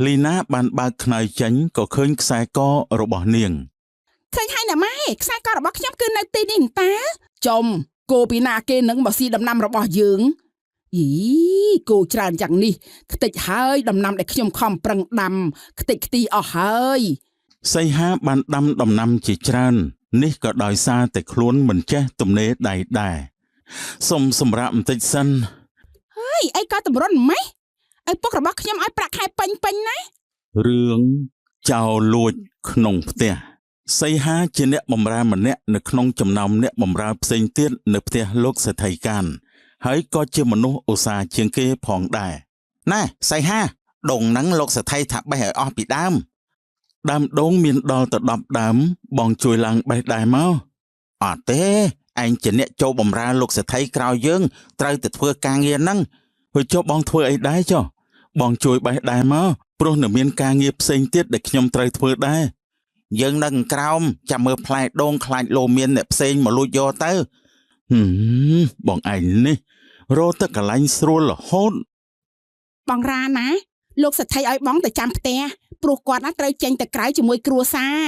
លីណាបានបើកខ្នើយចេញក៏ឃើញខ្សែករបស់នាងឃើញហើយណាម៉ែខ្សែករបស់ខ្ញុំគឺនៅទីនេះតាចំគោពីណាគេនឹងមកស៊ីដំណាំរបស់យើងយីគោច្រើនយ៉ាងនេះខ្ទេចហើយដំណាំដែលខ្ញុំខំប្រឹងដាំខ្ទេចខ្ទីអស់ហើយសីហាបានដាំដំណាំជាច្រើននេះក៏ដោយសារតែខ្លួនមិនចេះទំនេរដៃដែរសុំសម្រាប់បន្តិចសិនហើយអីក៏តម្រុនម៉េះឪពុករបស់ខ្ញុំឲ្យប្រាក់ខែពេញណារឿងចោរលួចក្នុងផ្ទះសីហាជាអ្នកបម្រើម្នាក់នៅក្នុងចំណោមអ្នកបម្រើផ្សេងទៀតនៅផ្ទះលោកសេដ្ឋីកានហើយក៏ជាមនុស្សឧស្សាហ៍ជាងគេផងដែរណែសីហាដងហ្នឹងលោកសេដ្ឋីថាបេះឲ្យអស់ពីដើមដូងមានដល់ទៅ10ដើមបងជួយឡើងបេះដែរមកអត់ទេឯងជាអ្នកចូលបម្រើលោកសេដ្ឋីក្រោយយើងត្រូវទៅធ្វើការងារហ្នឹងហើយចុះបងធ្វើអីដែរចុះបងជួយបេះដែរមកព្រោះនៅមានការងារផ្សេងទៀតដែលខ្ញុំត្រូវធ្វើដែរយើងនៅក្រោមចាំមើលផ្លែដូងខ្លាចលោមានអ្នកផ្សេងមកលួចយកទៅបងឯងនេះរត់ទៅកន្លែងស្រួលរហូតបងរ៉ាណាលោកសេដ្ឋីឲ្យបងទៅចាំផ្ទះព្រោះគាត់ណាត្រូវចេញទៅក្រៅជាមួយគ្រួសារ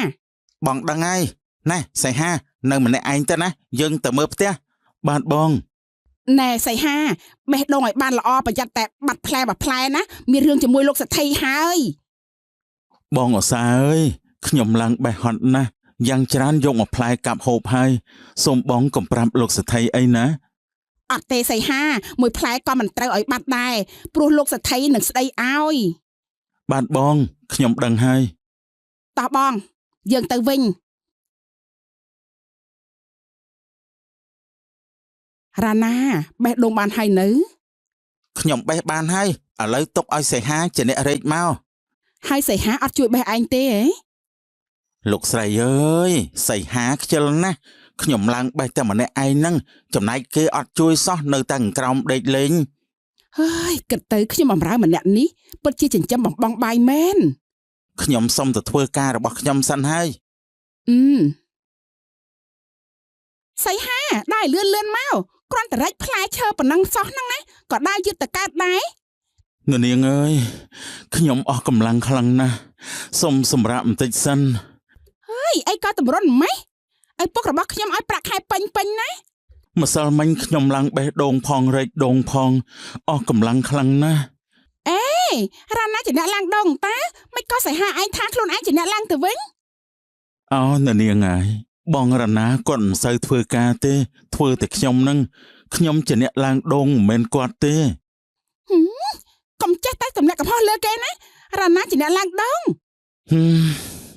បងដឹងហើយណែសីហានៅម្នាក់ឯងទៅណាយើងទៅមើលផ្ទះបាទបងណែសីហាបេះដូងឲ្យបានល្អប្រយ័ត្នតែបាត់ផ្លែមួយផ្លែណាមានរឿងជាមួយលោកសេដ្ឋីហើយបងឧស្សាហ៍អើយខ្ញុំឡើងបេះហត់ណាស់យ៉ាងច្រើនយកមកផ្លែកាប់ហូបហើយសូមបងកុំប្រាប់លោកសេដ្ឋីអីណាអត់ទេសីហាមួយផ្លែក៏មិនត្រូវឲ្យបាត់ដែរព្រោះលោកសេដ្ឋីនឹងស្ដីឲ្យបាទបងខ្ញុំដឹងហើយតោះបងយើងទៅវិញរ៉ាណាបេះដូងបានហើយនៅខ្ញុំបេះបានហើយឥឡូវទុកឲ្យសីហាជាអ្នករែកមកហើយសីហាអត់ជួយបេះឯងទេហ៎លោកស្រីអើយសីហាខ្ជិលណាស់ខ្ញុំឡើងបេះតែម្នាក់ឯងហ្នឹងចំណែកគេអត់ជួយសោះនៅតែក្រោមដេកលេងហើយគិតទៅខ្ញុំបម្រើម្នាក់នេះពិតជាចិញ្ចឹមបំបងបាយមែនខ្ញុំសុំទៅធ្វើការរបស់ខ្ញុំសិនហើយសីហាដើរលឿនមកគ្រាន់តែរែកផ្លែឈើប៉ុណ្ណឹងសោះហ្នឹងណាក៏ដើរយឺតទៅកើតដែរនាងអើយខ្ញុំអស់កម្លាំងខ្លាំងណាស់សុំសម្រាប់បន្តិចសិនហើយអីក៏តម្រុនម៉េះឪពុករបស់ខ្ញុំឲ្យប្រាក់ខែពេញណាម្សិលមិញខ្ញុំឡើងបេះដូងផងរែកដូងផងអស់កម្លាំងខ្លាំងណាស់អេរ៉ាណាជាអ្នកឡើងដូងតាមិនក៏សៃហាឯងថាខ្លួនឯងជាអ្នកឡើងទៅវិញអូនាងហើយបងរ៉ាណាគាត់មិនសូវធ្វើការទេធ្វើតែខ្ញុំនឹងខ្ញុំជាអ្នកឡើងដូងមិនមែនគាត់ទេកុំចេះតែទម្លាក់កំហុសលើគេណារ៉ាណាជាអ្នកឡើងដូង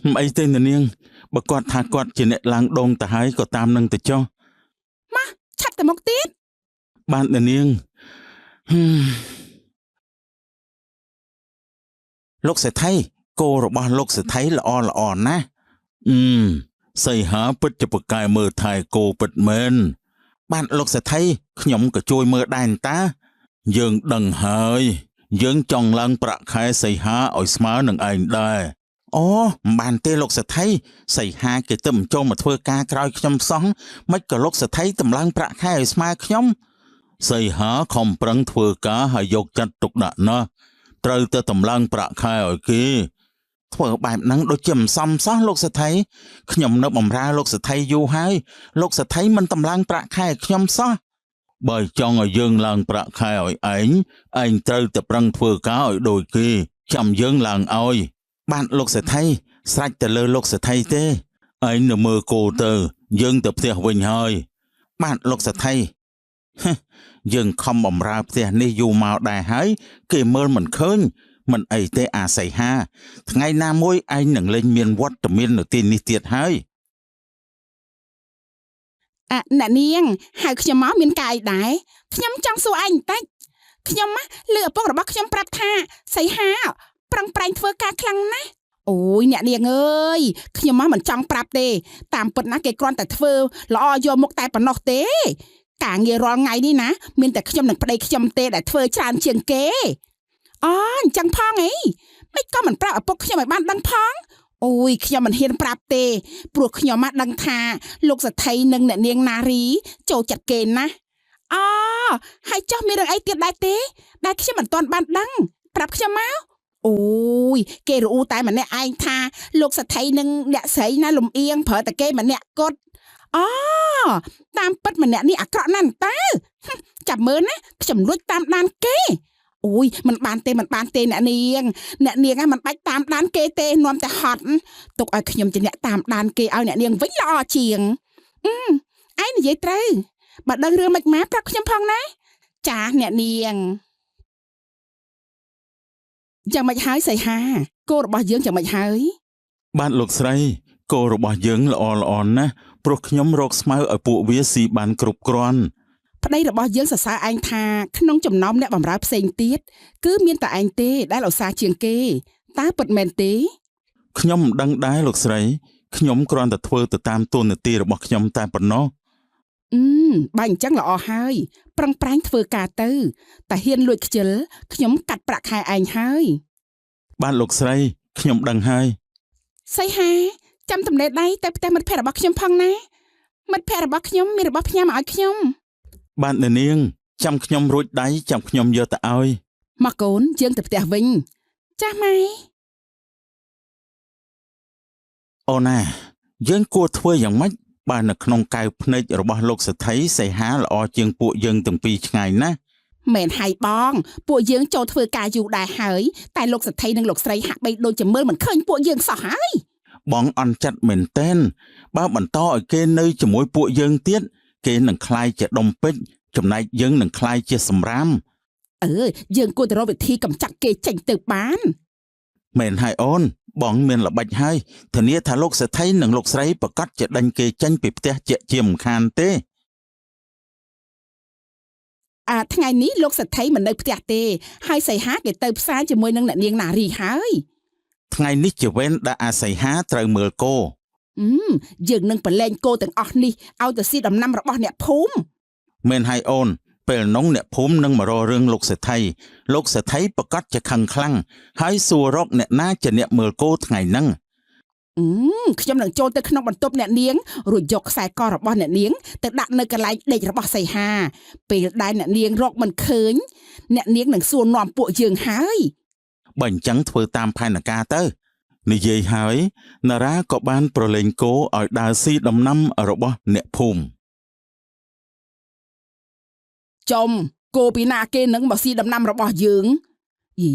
មិនអីទេនាងបើគាត់ថាគាត់ជាអ្នកឡើងដូងទៅហើយក៏តាមនឹងទៅចុះមកឆាប់ទៅមុខទៀតបាននាងលោកសេដ្ឋីគោរបស់លោកសេដ្ឋីល្អណាស់សីហាពិតជាប្រកែមើលថែគោពិតមែនបានលោកសេដ្ឋីខ្ញុំក៏ជួយមើលដែរតាយើងដឹងហើយយើងចង់ឡើងប្រាក់ខែសីហាឲ្យស្មើនឹងឯងដែរអូមិនបានទេលោកសេដ្ឋីសីហាគេទៅមិនចូលមកធ្វើការក្រោយខ្ញុំសោះមិនក៏លោកសេដ្ឋីតម្លើងប្រាក់ខែឲ្យស្មើខ្ញុំសីហាខំប្រឹងធ្វើការហើយយកចិត្តទុកដាក់ណាស់ត្រូវទៅតម្លើងប្រាក់ខែឲ្យគេធ្វើបែបហ្នឹងដូចជាមិនសមសោះលោកសេដ្ឋីខ្ញុំនៅបម្រើលោកសេដ្ឋីយូរហើយលោកសេដ្ឋីមិនតម្លើងប្រាក់ខែឲ្យខ្ញុំសោះបើចង់ឲ្យយើងឡើងប្រាក់ខែឲ្យឯងត្រូវតែប្រឹងធ្វើការឲ្យដូចគេចាំយើងឡើងឲ្យបានលោកសេដ្ឋីស្រេចទៅលើលោកសេដ្ឋីទេឯងនៅមើលគោទៅយើងទៅផ្ទះវិញហើយបានលោកសេដ្ឋីយើងខំបម្រើផ្ទះនេះយូរមកដែរហើយគេមើលមិនឃើញមិនអីទេអាសីហាថ្ងៃណាមួយឯងនឹងលេងមានវត្តមាននៅទីនេះទៀតហើយអ្នកនាងហៅខ្ញុំមកមានកាយដែរខ្ញុំចង់សួរឯងបន្តិចខ្ញុំលើឪពុករបស់ខ្ញុំប្រាប់ថាសីហាប្រឹងប្រែងធ្វើការខ្លាំងណាស់អូយអ្នកនាងអើយខ្ញុំមិនចង់ប្រាប់ទេតាមពិតណាគេគ្រាន់តែធ្វើល្អយកមុខតែប៉ុណ្ណោះទេការងាររាល់ថ្ងៃនេះណាមានតែខ្ញុំនិងប្តីខ្ញុំទេដែលធ្វើច្រើនជាងគេអូអញ្ចឹងផងអីមិនក៏មិនប្រាប់ឪពុកខ្ញុំឲ្យបានដឹងផងអូយខ្ញុំមិនហ៊ានប្រាប់ទេព្រោះខ្ញុំមកដឹងថាលោកសេដ្ឋីនិងអ្នកនាងណារីចូលចិត្តគេណាអូហើយចុះមានរឿងអីទៀតដែរទេដែលខ្ញុំមិនទាន់បានដឹងប្រាប់ខ្ញុំមកអូយ យគេរអ៊ូតែម្នាក់ឯងថាលោកសថីនឹងអ្នកស្រីណាលំអៀងប្រើតែគេម្នាក់គត់អូតាមពិតម្នាក់នេះអាក្រក់ណាស់តើចាំមើលណាខ្ញុំលួចតាមដានគេអូយมันបានទេអ្នកនាងហ្នឹងมันបាច់តាមដានគេទេនាំតែហត់ទុកឲ្យខ្ញុំជាអ្នកតាមដានគេឲ្យអ្នកនាងវិញល្អជាងឯងនិយាយត្រូវបើដឹងរឿងមិនមកប្រាប់ខ្ញុំផងណាចាអ្នកនាងយ៉ាងម៉េចហើយសីហាគោរបស់យើងយ៉ាងម៉េចហើយ បាទលោកស្រីគោរបស់យើងល្អណាស់ព្រោះខ្ញុំរកស្មៅឲ្យពួកវាស៊ីបានគ្រប់គ្រាន់ប្តីរបស់យើងសរសើរឯងថាក្នុងចំណោមអ្នកបម្រើផ្សេងទៀតគឺមានតែឯងទេដែលឧស្សាហ៍ជាងគេតើពិតមែនទេខ្ញុំមិនដឹងដែរលោកស្រីខ្ញុំគ្រាន់តែធ្វើទៅតាមតួនាទីរបស់ខ្ញុំតែប៉ុណ្ណោះបើអញ្ចឹងល្អហើយប្រឹងប្រែងធ្វើការទៅតែហ៊ានលួចខ្ជិលខ្ញុំកាត់ប្រាក់ខែឯងហើយបាទលោកស្រីខ្ញុំដឹងហើយសីហាចាំទំនេរដៃទៅផ្ទះមិត្តភ័ក្តិរបស់ខ្ញុំផងណាមិត្តភ័ក្តិរបស់ខ្ញុំមានរបស់ផ្ញើមកឲ្យខ្ញុំបាទអ្នកនាងចាំខ្ញុំរួចដៃចាំខ្ញុំយកទៅឲ្យមកកូនយើងទៅផ្ទះវិញចាស់ម៉ែអូនណាយើងគួរធ្វើយ៉ាងម៉េចបើនៅក្នុងកែវភ្នែករបស់លោកសេដ្ឋីសីហាល្អជាងពួកយើងទាំងពីរឆ្ងាយណាស់មែនហើយបងពួកយើងចូលធ្វើការយូរដែរហើយតែលោកសេដ្ឋីនិងលោកស្រីហាក់បីដូចជាមើលមិនឃើញពួកយើងសោះហើយបងអន់ចិត្តមែនទែនបើបន្តឲ្យគេនៅជាមួយពួកយើងទៀតគេនឹងខ្លាយជាដុំពេជ្រចំណែកយើងនឹងខ្លាយជាសម្រាមយើងគួរតែរកវិធីកម្ចាត់គេចេញទៅបានមែនហើយអូនបងមានល្បិចហើយធានាថាលោកសេដ្ឋីនិងលោកស្រីប្រកាសជាដេញគេចេញពីផ្ទះជាមិនខានទេថ្ងៃនេះលោកសេដ្ឋីមិននៅផ្ទះទេហើយសីហាគេទៅផ្សារជាមួយនឹងអ្នកនាងណារីហើយថ្ងៃនេះជាវេនដែលអាសីហាត្រូវមើលគោយើងនឹងប្រឡែងគោទាំងអស់នេះឲ្យទៅស៊ីដំណាំរបស់អ្នកភូមិមែនហើយអូនពេលនោះអ្នកភូមិនឹងមករករឿងលោកសេដ្ឋីប្រកាសជាខឹងខ្លាំងហើយសួររកអ្នកណាជាអ្នកមើលគោថ្ងៃហ្នឹងខ្ញុំនឹងចូលទៅក្នុងបន្ទប់អ្នកនាងរួចយកខ្សែករបស់អ្នកនាងទៅដាក់នៅកន្លែងដេករបស់សីហាពេលដែលអ្នកនាងរកមិនឃើញអ្នកនាងនឹងសួរនាំពួកយើងហើយបើអញ្ចឹងធ្វើតាមផែនការទៅនិយាយហើយនារាក៏បានប្រឡែងគោឲ្យដើរស៊ីដំណាំរបស់អ្នកភូមិចំគោពីណាគេនឹងមកស៊ីដំណាំរបស់យើងយី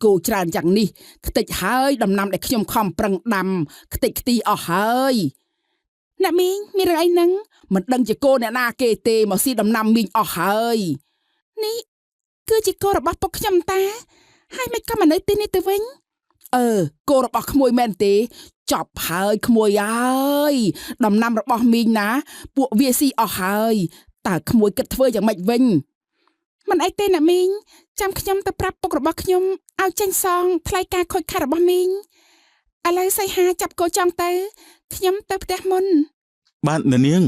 គោច្រើនយ៉ាងនេះខ្ទេចហើយដំណាំដែលខ្ញុំខំប្រឹងដាំខ្ទេចខ្ទីអស់ហើយអ្នកមីងមានរឿងអីហ្នឹងមិនដឹងជាគោអ្នកណាគេទេមកស៊ីដំណាំមីងអស់ហើយនេះគឺជាគោរបស់ពុកខ្ញុំតាហើយមិនក៏មកនៅទីនេះទៅវិញគោរបស់ក្មួយមែនទេចប់ហើយក្មួយអើយដំណាំរបស់មីងណាពួកវាស៊ីអស់ហើយតើក្មួយគិតធ្វើយ៉ាងម៉េចវិញមិនអីទេអ្នកមីងចាំខ្ញុំទៅប្រាប់ពុករបស់ខ្ញុំឲ្យចេញសងថ្លៃការខូចខាតរបស់មីងឥឡូវសីហាចាប់គោចង់ទៅខ្ញុំទៅផ្ទះមុនបាទអ្នកនាង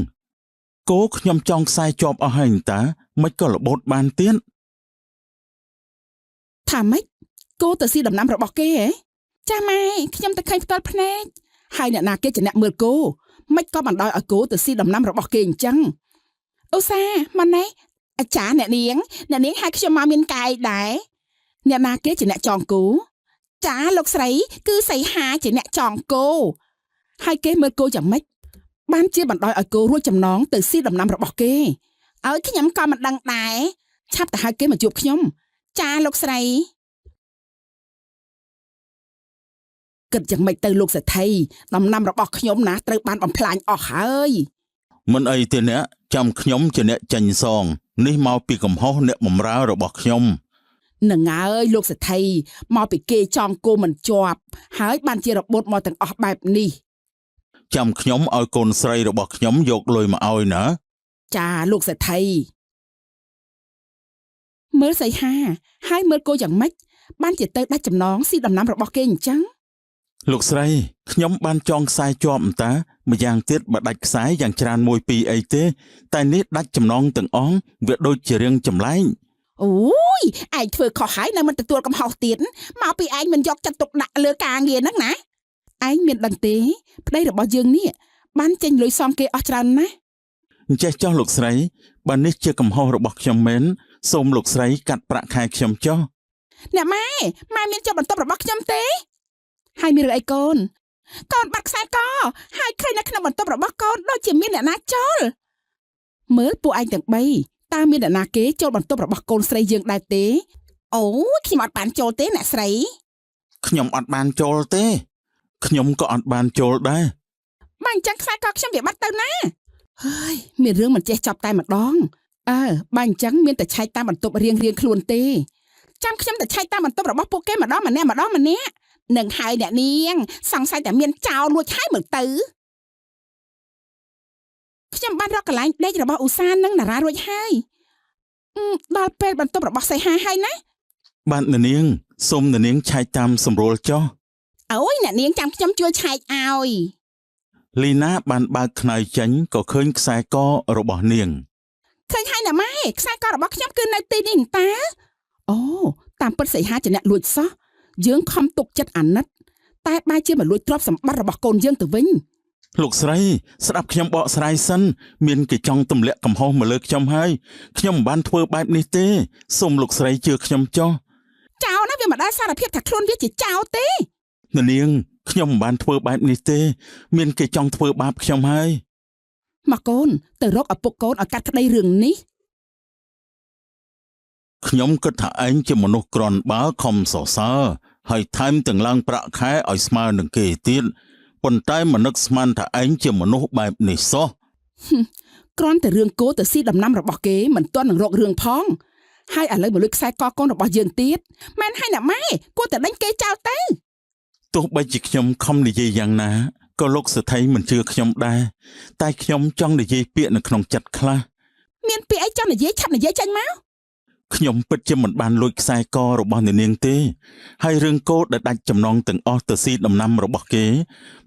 គោខ្ញុំចង់ខ្សែជាប់អស់ហើយតាមិនក៏របូតបានទៀតថាម៉េចគោទៅស៊ីដំណាំរបស់គេហ៎ចាម៉ែខ្ញុំទៅឃើញផ្ទាល់ភ្នែកហើយអ្នកណាគេជាអ្នកមើលគោមិនក៏បណ្ដោយឲ្យគោទៅស៊ីដំណាំរបស់គេអញ្ចឹងឧស្សាហ៍មកណែអាចារ្យអ្នកនាងហៅខ្ញុំមកមានកាយដែរអ្នកណាគេជាអ្នកចងគោចាលោកស្រីគឺសីហាជាអ្នកចងគោហើយគេមើលគោយ៉ាងម៉េចបានជាបណ្ដោយឲ្យគោរួចចំណងទៅស៊ីដំណាំរបស់គេឲ្យខ្ញុំក៏មិនដឹងដែរឆាប់ទៅហៅគេមកជួបខ្ញុំចាលោកស្រីគិតយ៉ាងម៉េចទៅលោកសេដ្ឋីដំណាំរបស់ខ្ញុំណាត្រូវបានបំផ្លាញអស់ហើយមិនអីទេអ្នកចាំខ្ញុំជាអ្នកចាញ់សងនេះមកពីកំហុសអ្នកបម្រើរបស់ខ្ញុំនឹងហើយលោកសេដ្ឋីមកពីគេចងគោមិនជាប់ហើយបានជារបូតមកទាំងអស់បែបនេះចាំខ្ញុំឲ្យកូនស្រីរបស់ខ្ញុំយកលុយមកឲ្យណាចាលោកសេដ្ឋីមើលសីហាហើយមើលគោយ៉ាងម៉េចបានជាទៅដាច់ចំណងស៊ីដំណាំរបស់គេអញ្ចឹងលោកស្រីខ្ញុំបានចងខ្សែជាប់អន្តាម្យ៉ាងទៀតបើដាច់ខ្សែយ៉ាងច្រើនមួយពីរអីទេតែនេះដាច់ចំណងទាំងអស់វាដូចជារឿងចម្លែកអូយឯងធ្វើខុសហើយនៅមិនទទួលកំហុសទៀតមកពីឯងមិនយកចិត្តទុកដាក់លើការងារហ្នឹងណាឯងមានដឹងទេប្តីរបស់យើងនេះបានចេញលុយសងគេអស់ច្រើនណាស់អញ្ចេះចុះលោកស្រីបើនេះជាកំហុសរបស់ខ្ញុំមែនសូមលោកស្រីកាត់ប្រាក់ខែខ្ញុំចុះ អ្នកម៉ែមានចូលបន្ទប់របស់ខ្ញុំទេហើយមានរឿងអីកូនកូនបាត់ខ្សែកហើយឃើញនៅក្នុងបន្ទប់របស់កូនដូចជាមានអ្នកណាចូលមើលពួកឯងទាំង3តើមានអ្នកណាគេចូលបន្ទប់របស់កូនស្រីយើងដែរទេអូខ្ញុំអត់បានចូលទេអ្នកស្រី ខ្ញុំអត់បានចូលទេខ្ញុំក៏អត់បានចូលដែរ បើអញ្ចឹងខ្សែកខ្ញុំវាបាត់ទៅណាហើយមានរឿងមិនចេះចប់តែម្ដងបើអញ្ចឹងមានតែឆែកតាមបន្ទប់រៀងខ្លួនទេចាំខ្ញុំតែឆែកតាមបន្ទប់របស់ពួកគេម្ដងម្នាក់នឹងហើយអ្នកនាងសង្ស័យតែមានចោលលួចហើយមើលទៅខ្ញុំបានរកកន្លែងដេករបស់ឧស្សាហ៍និងតារារួចហើយដល់ពេលបន្ទប់របស់សីហាហើយណា បាទអ្នកនាងសូមអ្នកនាងឆែកតាមសម្រួលចុះ អូយអ្នកនាងចាំខ្ញុំជួយឆែកឲ្យ លីណាបានបើកខ្នើយចេញក៏ឃើញខ្សែករបស់នាង ឃើញហើយណាម៉ែខ្សែករបស់ខ្ញុំគឺនៅទីនេះតាអូតាមពិតសីហាជាអ្នកលួចសោះយើងខំទុកចិត្តអាណិតតែបែរជាមកលួចទ្រព្យសម្បត្តិរបស់កូនយើងទៅវិញ លោកស្រីស្ដាប់ខ្ញុំបកស្រាយសិនមានគេចង់ទម្លាក់កំហុសមកលើខ្ញុំហើយខ្ញុំមិនបានធ្វើបែបនេះទេសូមលោកស្រីជឿខ្ញុំចុះ ចោលណាវាមិនដែលសារភាពថាខ្លួនវាជាចោលទេ អ្នកនាងខ្ញុំមិនបានធ្វើបែបនេះទេមានគេចង់ធ្វើបាបខ្ញុំហើយ មកកូនទៅរកឪពុកកូនឲ្យកាត់ក្តីរឿងនេះ ខ្ញុំគិតថាឯងជាមនុស្សក្រន់បើខំសរសើរហើយថែមទាំងឡើងប្រាក់ខែឲ្យស្មើនឹងគេទៀតប៉ុន្តែមិននឹកស្មានថាឯងជាមនុស្សបែបនេះសោះ គ្រាន់តែរឿងគោទៅស៊ីដំណាំរបស់គេមិនទាន់នឹងរករឿងផងហើយឥឡូវមកលួចខ្សែកកូនរបស់យើងទៀតមែនហើយណាម៉ែគួរតែដេញគេចោលទៅ ទោះបីជាខ្ញុំខំនិយាយយ៉ាងណាក៏លោកសេដ្ឋីមិនជឿខ្ញុំដែរតែខ្ញុំចង់និយាយពាក្យនៅក្នុងចិត្តខ្លះ មានពាក្យអីចង់និយាយឆាប់និយាយចេញមក ខ្ញុំពិតជាមិនបានលួចខ្សែករបស់អ្នកនាងទេហើយរឿងកោដែលដាច់ចំណងទាំងអស់ទៅស៊ីដំណាំរបស់គេ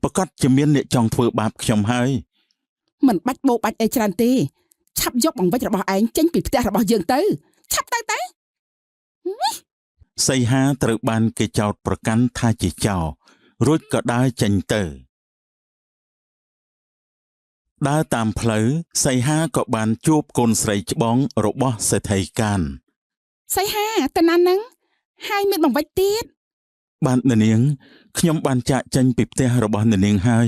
ប្រកាសជាមានអ្នកចង់ធ្វើបាបខ្ញុំហើយ មិនបាច់បោកបាច់អីច្រើនទេឆាប់យកបង្វិចរបស់ឯងចេញពីផ្ទះរបស់យើងទៅឆាប់ទៅ សីហាត្រូវបានគេចោទប្រកាន់ថាជាចោររួចក៏ដើរចេញទៅដើរតាមផ្លូវសីហាក៏បានជួបកូនស្រីច្បងរបស់សេដ្ឋីកាន សីហាទៅណានឹងហើយមានបង្វិចទៀត បាទអ្នកនាងខ្ញុំបានចាកចេញពីផ្ទះរបស់អ្នកនាងហើយ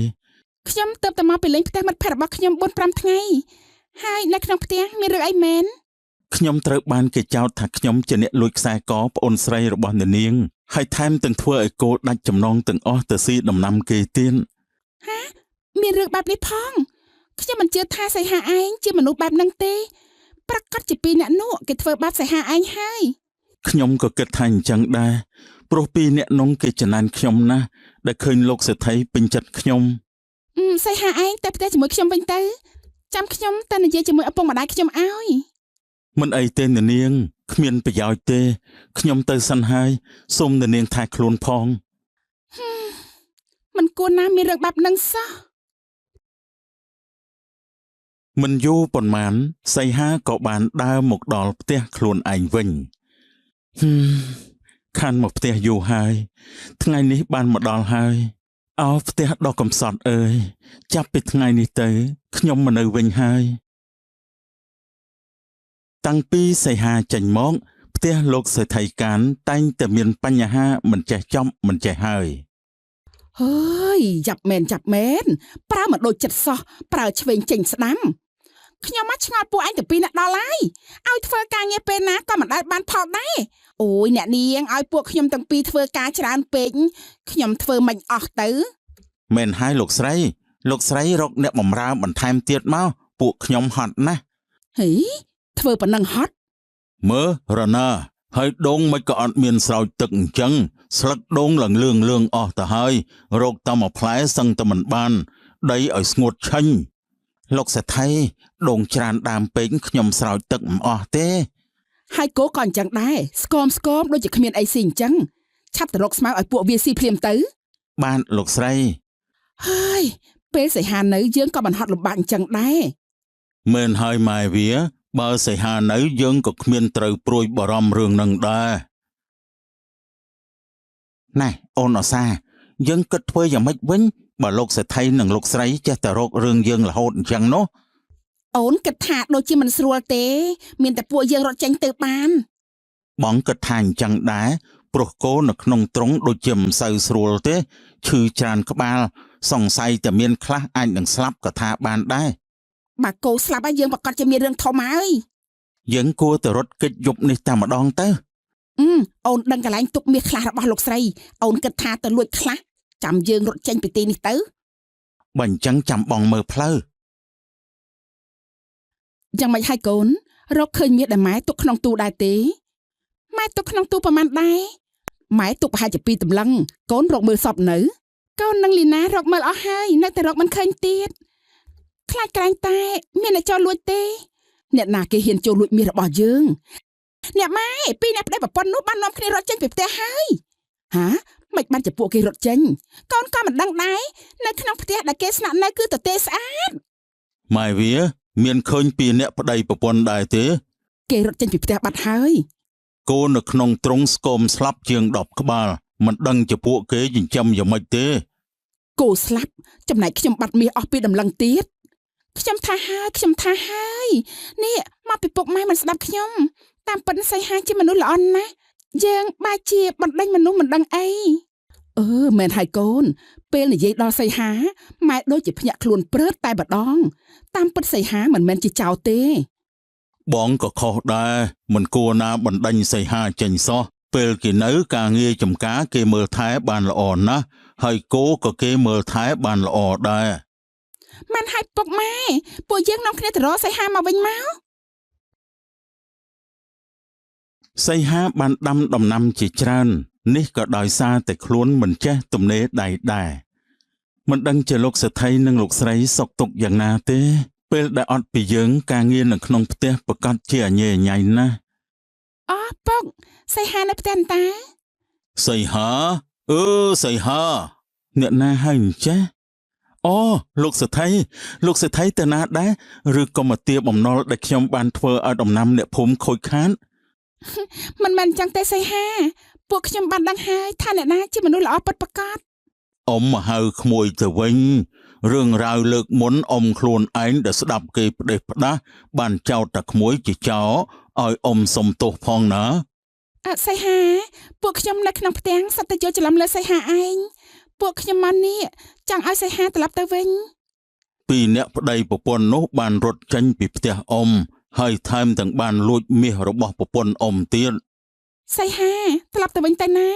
ខ្ញុំទៅតែមកពីលេងផ្ទះមិត្តភក្តិរបស់ខ្ញុំ 4-5 ថ្ងៃហើយនៅក្នុងផ្ទះមានរឿងអីមែន ខ្ញុំត្រូវបានគេចោទថាខ្ញុំជាអ្នកលួចខ្សែកប្អូនស្រីរបស់អ្នកនាងហើយថែមទាំងធ្វើឲ្យគោដាច់ចំណងទាំងអស់ទៅស៊ីដំណាំគេទៀត មានរឿងបែបនេះផងខ្ញុំមិនជឿថាសីហាឯងជាមនុស្សបែបហ្នឹងទេប្រកាសជាពីរអ្នកនោះគេធ្វើបាបសីហាឯងហើយ ខ្ញុំក៏គិតថាអញ្ចឹងដែរព្រោះពីរអ្នកនោះគេចំណានខ្ញុំណាស់ដែលឃើញលោកសេដ្ឋីពេញចិត្តខ្ញុំ សីហាឯងទៅផ្ទះជាមួយខ្ញុំវិញទៅចាំខ្ញុំទៅនិយាយជាមួយឪពុកម្ដាយខ្ញុំឲ្យ មិនអីទេអ្នកនាងគ្មានប្រយោជន៍ទេខ្ញុំទៅសិនហើយសូមអ្នកនាងថែខ្លួនផង មិនគួរណាមានរឿងបែបហ្នឹងសោះ មិនយូរប៉ុន្មានសីហាក៏បានដើរមកដល់ផ្ទះខ្លួនឯងវិញខានមកផ្ទះយូរហើយថ្ងៃនេះបានមកដល់ហើយអោផ្ទះដ៏កំសត់អើយចាប់ពីថ្ងៃនេះទៅខ្ញុំមកនៅវិញហើយតាំងពីសីហាចេញមកផ្ទះលោកសេដ្ឋីកានតែងតែមានបញ្ហាមិនចេះចប់មិនចេះហើយ ហើយចាប់មែនប្រើមកដូចចិត្តសោះប្រើឆ្វេងចេញស្ដាំខ្ញុំមកឆ្ងល់ពួកឯងទៅពីអ្នកដល់ហើយឲ្យធ្វើការងារពេលណាក៏មិនដែលបានផលដែរអូយអ្នកនាងឲ្យពួកខ្ញុំទាំងពីរធ្វើការច្រើនពេកខ្ញុំធ្វើមិនអស់ទៅ មែនហើយលោកស្រីរកអ្នកបម្រើបន្ថែមទៀតមកពួកខ្ញុំហត់ណាស់ ហីធ្វើប៉ុណ្ណឹងហត់ មើលរណាហើយដូងមិនក៏អត់មានស្រោចទឹកអញ្ចឹងស្លឹកដូងឡើងលឿងអស់ទៅហើយរកតែមួយផ្លែសឹងតែមិនបានដីឲ្យស្ងួតឆេញលោកសេដ្ឋីដូងច្រើនដើមពេកខ្ញុំស្រោចទឹកមិនអស់ទេ ហើយគោក៏អញ្ចឹងដែរស្គមដូចជាគ្មានអីស៊ីអញ្ចឹងឆាប់ទៅរកស្មៅឲ្យពួកវាស៊ីភ្លាមទៅ បានលោកស្រី ហើយពេលសីហានៅយើងក៏មិនហត់លំបាកអញ្ចឹងដែរ មែនហើយម៉ែវាបើសីហានៅយើងក៏គ្មានត្រូវព្រួយបារម្ភរឿងនឹងដែរណែអូនអសាយើងគិតធ្វើយ៉ាងម៉េចវិញបើលោកសេដ្ឋីនិងលោកស្រីចេះតែរករឿងយើងរហូតអញ្ចឹងនោះ អូនគិតថាដូចជាមិនស្រួលទេមានតែពួកយើងរត់ចេញទៅបាន បងគិតថាអញ្ចឹងដែរ ព្រោះគោនៅក្នុងទ្រុងដូចជាមិនសូវស្រួលទេឈឺច្រើនក្បាលសង្ស័យតែមានខ្លះអាចនឹងស្លាប់ក៏ថាបានដែរ បើគោស្លាប់ហើយយើងប្រកាសជាមានរឿងធំហើយ យើងគួរតែរត់គេចយប់នេះតែម្ដងទៅ អូនដឹងកន្លែងទុកមាសខ្លះរបស់លោកស្រីអូនគិតថាទៅលួចខ្លះចាំយើងរត់ចេញពីទីនេះទៅ បើអញ្ចឹងចាំបងមើលផ្លូវ យ៉ាងម៉េចហើយកូនរកឃើញមាសដែលម៉ែទុកក្នុងទូដែរទេម៉ែទុកក្នុងទូប្រហែលដែរម៉ែទុកប្រហែលជា2តម្លឹងកូនរកមើលសពនៅកូននិងលីណារកមើលអស់ហើយនៅតែរកមិនឃើញទៀតខ្លាចក្រែងតែមានអ្នកចូលលួចទេអ្នកណាគេហ៊ានចូលលួចមាសរបស់យើងអ្នកម៉ែពីរអ្នកប្តីប្រពន្ធនោះបាននាំគ្នារត់ចេញពីផ្ទះហើយហាមិនបានជាពួកគេរត់ចេញកូនក៏មិនដឹងដែរនៅក្នុងផ្ទះដែលគេស្នាក់នៅគឺទទេស្អាត ម៉ែវាមានឃើញពីអ្នកប្តីប្រពន្ធដែរទេ គេរត់ចេញពីផ្ទះបាត់ហើយ គោនៅក្នុងទ្រុងស្គមស្លាប់ជាង10ក្បាលមិនដឹងជាពួកគេចិញ្ចឹមយ៉ាងម៉េចទេ គោស្លាប់ចំណែកខ្ញុំបាត់មាសអស់2តម្លឹងទៀតខ្ញុំថាហើយនេះមកពីពុកម៉ែមិនស្ដាប់ខ្ញុំតាមពិតសីហាជាមនុស្សល្អណាស់យើងបែរជាបណ្ដេញមនុស្សមិនដឹងអីមែនហើយកូនពេលនិយាយដល់សីហាម៉ែដូចជាភ្ញាក់ខ្លួនព្រឺតតែម្ដងតាមពិតសីហាមិនមែនជាចោរទេ បងក៏ខុសដែរមិនគួរណាបណ្ដេញសីហាចេញសោះពេលគេនៅការងារចំការគេមើលថែបានល្អណាស់ហើយគោក៏គេមើលថែបានល្អដែរ មិនហើយពុកម៉ែពួកយើងនាំគ្នាទៅរកសីហាមកវិញមក សីហាបានដាំដំណាំជាច្រើននេះក៏ដោយសារតែខ្លួនមិនចេះទំនេរដៃដែរមិនដឹងជាលោកសេដ្ឋីនិងលោកស្រីសុខទុក្ខយ៉ាងណាទេពេលដែលអត់ពីយើងការងារនៅក្នុងផ្ទះប្រកាសជាអញញ៉ៃណាស់ ពុកសីហានៅផ្ទះតា សីហាសីហាអ្នកណាហើយអញ្ចេះអូលោកសេដ្ឋីទៅណាដែរឬក៏មកទាបំណុលដែលខ្ញុំបានធ្វើឲ្យដំណាំអ្នកភូមិខូចខាត មិនមែនចឹងទេសីហាពួកខ្ញុំបានដឹងហើយថាអ្នកណាជាមនុស្សល្អពិតប្រាកដ អ៊ំមកហៅក្មួយទៅវិញរឿងរ៉ាវលើកមុនអ៊ំខ្លួនឯងដែលស្ដាប់គេផ្ដេសផ្ដាស់បានចោទតែក្មួយជាចោរឲ្យអ៊ំសុំទោសផងណា សីហាពួកខ្ញុំនៅក្នុងផ្ទាំងសត្វតែយកច្រឡំលើសីហាឯងពួកខ្ញុំមកនេះចង់ឲ្យសីហាត្រឡប់ទៅវិញ ពីអ្នកប្តីប្រពន្ធនោះបានរត់ចេញពីផ្ទះអ៊ំហើយថែមទាំងបានលួចមាសរបស់ប្រពន្ធអ៊ំទៀត សីហាត្រឡប់ទៅវិញទៅណា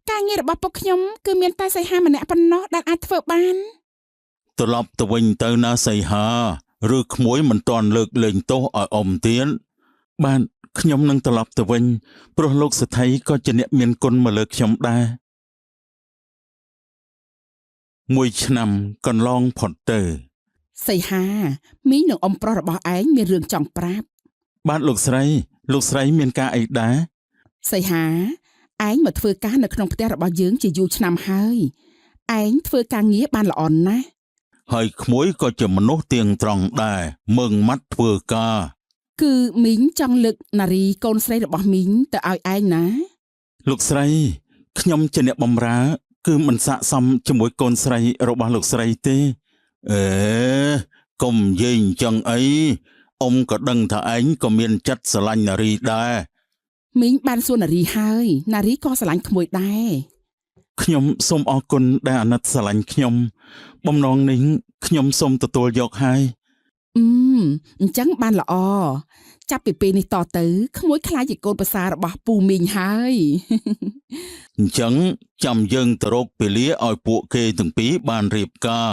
ការងាររបស់ពួកខ្ញុំគឺមានតែសីហាម្នាក់ប៉ុណ្ណោះដែលអាចធ្វើបាន ត្រឡប់ទៅវិញទៅណាសីហាឬក្មួយមិនទាន់លើកលែងទោសឲ្យអ៊ំទៀតបានខ្ញុំនឹងត្រឡប់ទៅវិញព្រោះលោកសេដ្ឋីក៏ជាអ្នកមានគុណមកលើខ្ញុំដែរមួយឆ្នាំកន្លងផុតទៅ សីហាមីងនិងអ៊ំប្រុសរបស់ឯងមានរឿងចង់ប្រាប់ បាទលោកស្រីមានការអីដែរ សីហាឯងមកធ្វើការនៅក្នុងផ្ទះរបស់យើងជាយូរឆ្នាំហើយឯងធ្វើការងារបានល្អណាស់ ហើយក្មួយក៏ជាមនុស្សទៀងត្រង់ដែរមើងម៉ាត់ធ្វើការ គឺមីងចង់លើកនារីកូនស្រីរបស់មីងទៅឲ្យឯងណា លោកស្រីខ្ញុំជាអ្នកបម្រើគឺមិនស័ក្តិសមជាមួយកូនស្រីរបស់លោកស្រីទេកុំនិយាយអញ្ចឹងអីអ៊ំក៏ដឹងថាឯងក៏មានចិត្តស្រឡាញ់នារីដែរ មីងបានសួរនារីហើយនារីក៏ស្រឡាញ់ក្មួយដែរ ខ្ញុំសូមអរគុណដែលអាណិតស្រឡាញ់ខ្ញុំបំណងនេះខ្ញុំសូមទទួលយកហើយ អញ្ចឹងបានល្អចាប់ពីពេលនេះតទៅក្មួយខ្លាចជាកូនប្រសាររបស់ពូមីងហើយ អញ្ចឹងចាំយើងទៅរកពេលលាឲ្យពួកគេទាំងពីរបានរៀបការ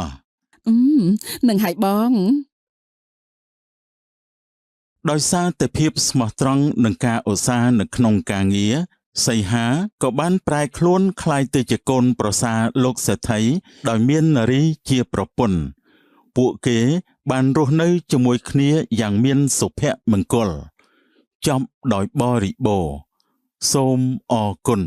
នឹងហើយបង ដោយសារតែភាពស្មោះត្រង់និងការឧស្សាហ៍នៅក្នុងការងារសីហាក៏បានប្រែខ្លួនក្លាយទៅជាកូនប្រសារលោកសេដ្ឋីដោយមាននារីជាប្រពន្ធពួកគេបានរស់នៅជាមួយគ្នាយ៉ាងមានសុភមង្គលចប់ដោយបរិបូរណ៍សូមអរគុណ